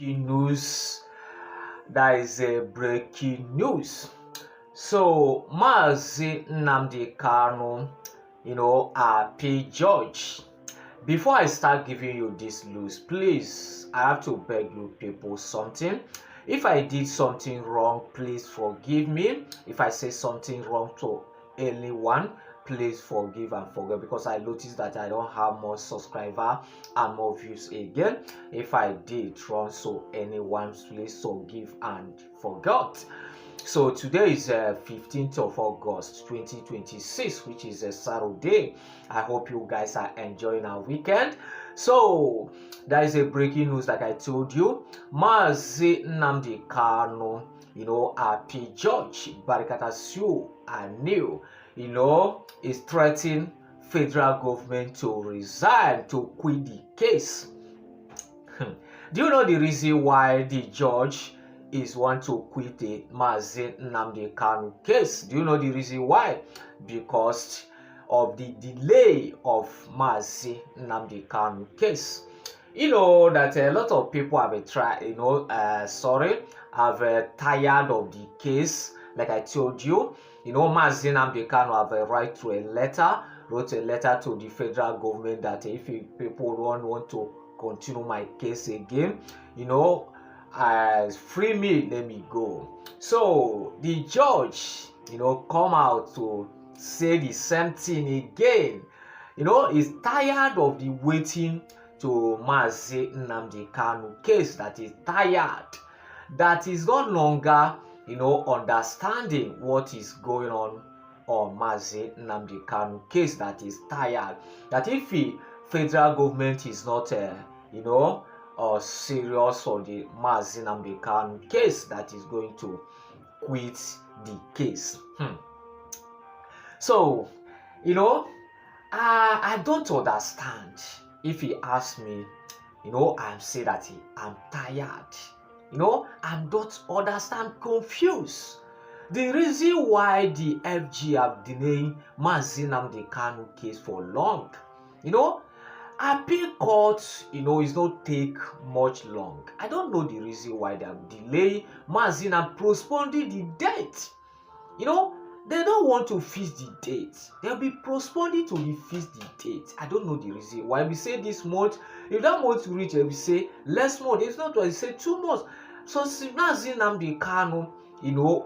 breaking news. That is a breaking news. So, Mazi Nnamdi Kanu, P. George. Before I start giving you this news, please, I have to beg you people something. If I did something wrong, please forgive me. If I say something wrong to anyone, please forgive and forget, because I noticed that I don't have more subscriber and more views again. If I did wrong to anyone, please forgive and forget. So today is 15th of August 2026, which is a Saturday. I hope you guys are enjoying our weekend. So there is a breaking news, like I told you. Mazi Nnamdi Kanu, P. George Barikatasiu Aniu, is threatening federal government to resign, to quit the case. Do you know the reason why the judge is want to quit the Mazi Nnamdi Kanu case? Do you know the reason why? Because of the delay of Mazi Nnamdi Kanu case. You know that a lot of people have tired of the case. Like I told you, Mazi Nnamdi Kanu have a right to a letter, wrote a letter to the federal government that if people don't want to continue my case again, free me, let me go. So the judge, come out to say the same thing again. Is tired of the waiting to Mazi Nnamdi Kanu case, that is tired, that is no longer, understanding what is going on Mazi Nnamdi Kanu case, that is tired, that if the federal government is not, serious on the Mazi Nnamdi Kanu case, that is going to quit the case. So, I don't understand. If he asks me, I'm say that I'm tired. I'm not understand, confused. The reason why the FG have delayed Mazi Nnamdi Kanu case for long, appeal court, is not take much long. I don't know the reason why they have delayed Mazi and postponing the date. They don't want to fix the date. They'll be postponing to fix the date. I don't know the reason why. We say this month, if that month reach, we say last month. It's not what we say 2 months. So Mazi Nnamdi Kanu,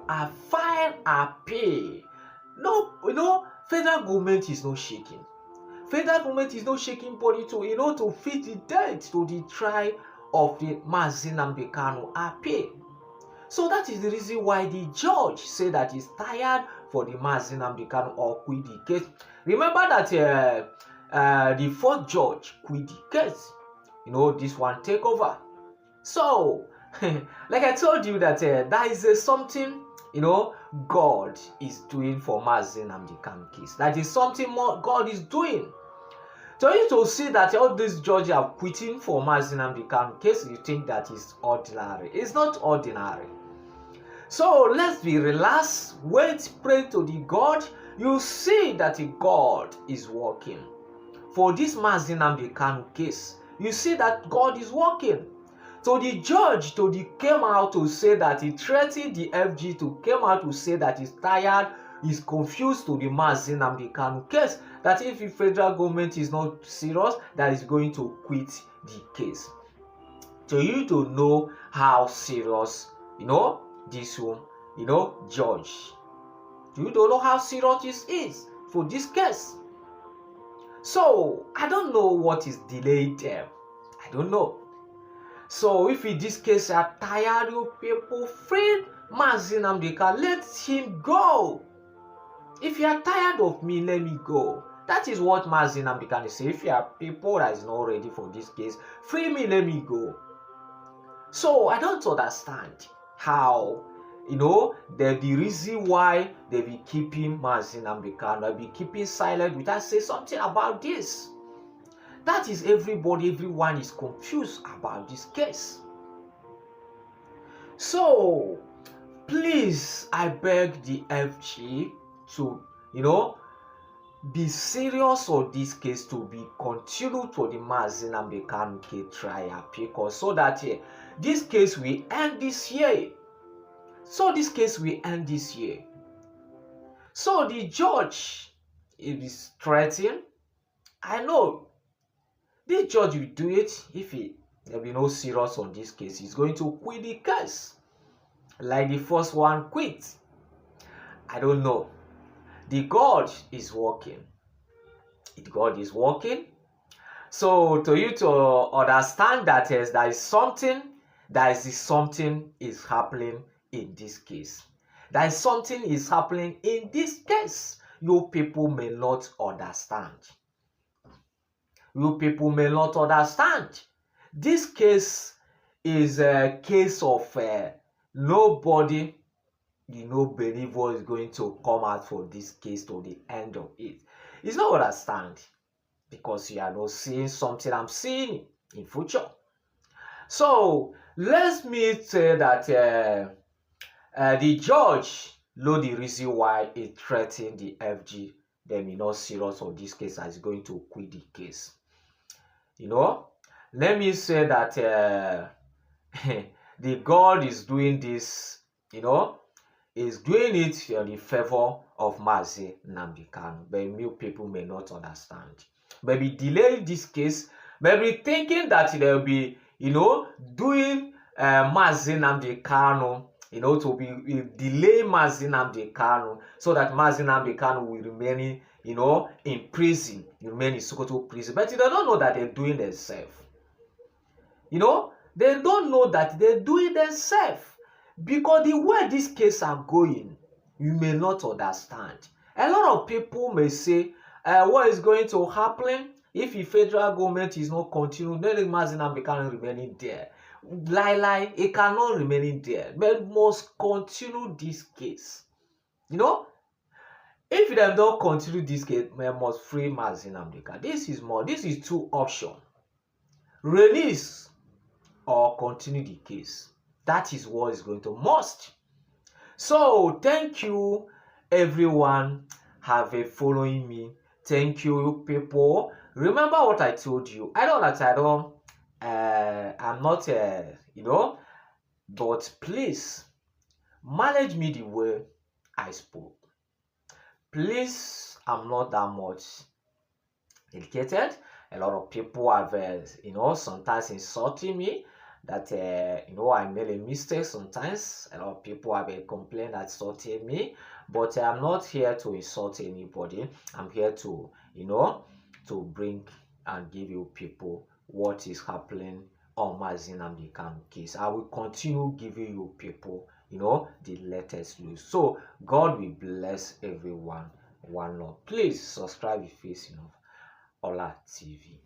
a file appeal. No, federal government is not shaking. Federal government is not shaking body to, to fit the date to the trial of the Mazi Nnamdi Kanu appeal. So that is the reason why the judge said that he's tired for the Mazi Nnamdi Kanu or quit the case. Remember that the fourth judge quit the case. This one take over. So, like I told you that there is something, God is doing for Mazi Nnamdi Kanu case. That is something more God is doing. So you to see that all these judges are quitting for Mazi Nnamdi Kanu case, you think that is ordinary. It's not ordinary. So let's be relaxed, wait, pray to the God. You see that God is working. For this Mazi Nnamdi Kanu case, you see that God is working. So the judge came out to say that he threatened the FG to came out to say that he's tired, he's confused to the Mazi Nnamdi Kanu case, that if the federal government is not serious, that is going to quit the case. So you to know how serious, this one, judge. You don't know how serious this is for this case. So I don't know what is delayed there. I don't know. So if in this case are tired, you people, free Mazi Nnamdi Kanu, let him go. If you are tired of me, let me go. That is what Mazi Nnamdi Kanu say. If you are people that is not ready for this case, free me, let me go. So I don't understand how, the reason why they be keeping Mazi Nnamdi Kanu, they be keeping silent without say something about this. That is everyone is confused about this case. So please, I beg the FG to, be serious on this case, to be continued for the Mazi Nnamdi Kanu case trial, because so that this case will end this year. So this case will end this year. So the judge is threatening. I know this judge will do it if there will be no serious on this case. He's going to quit the case like the first one quit. I don't know. The God is working. God is working. So to you to understand that there is something is happening in this case. There is something is happening in this case. You people may not understand. You people may not understand. This case is a case of nobody, no believer is going to come out for this case to the end of it. It's not understand because you are not seeing something I'm seeing in future. So let me say that the judge know the reason why he threatened the FG. They may not serious on this case as going to quit the case. Let me say that the God is doing this, is doing it in the favor of Mazi Nnamdi Kanu. But many people may not understand. Maybe delaying this case, maybe thinking that they'll be, doing Mazi Nnamdi Kanu, to be delay Mazi Nnamdi Kanu so that Mazi Nnamdi Kanu will remain, in prison, remain in Sokoto prison. But they don't know that they're doing themselves. They don't know that they're doing themselves. Because the way these cases are going, you may not understand. A lot of people may say, what is going to happen if the federal government is not continuing? Then Mazi Nnamdi Kanu remaining there. It cannot remain there. But must continue this case. If they don't continue this case, they must free Mazi Nnamdi Kanu. This is two options. Release or continue the case. That is what is going to must. So thank you everyone have a following me. Thank you people. Remember what I told you. I'm not but please manage me the way I spoke. Please, I'm not that much educated. A lot of people have sometimes insulting me that I made a mistake sometimes. A lot of people have a complaint that insulted me, but I'm not here to insult anybody. I'm here to to bring and give you people what is happening on Mazi Nnamdi Kanu case. I will continue giving you people the latest news. So God will bless everyone. One love. Please subscribe if you Ola TV.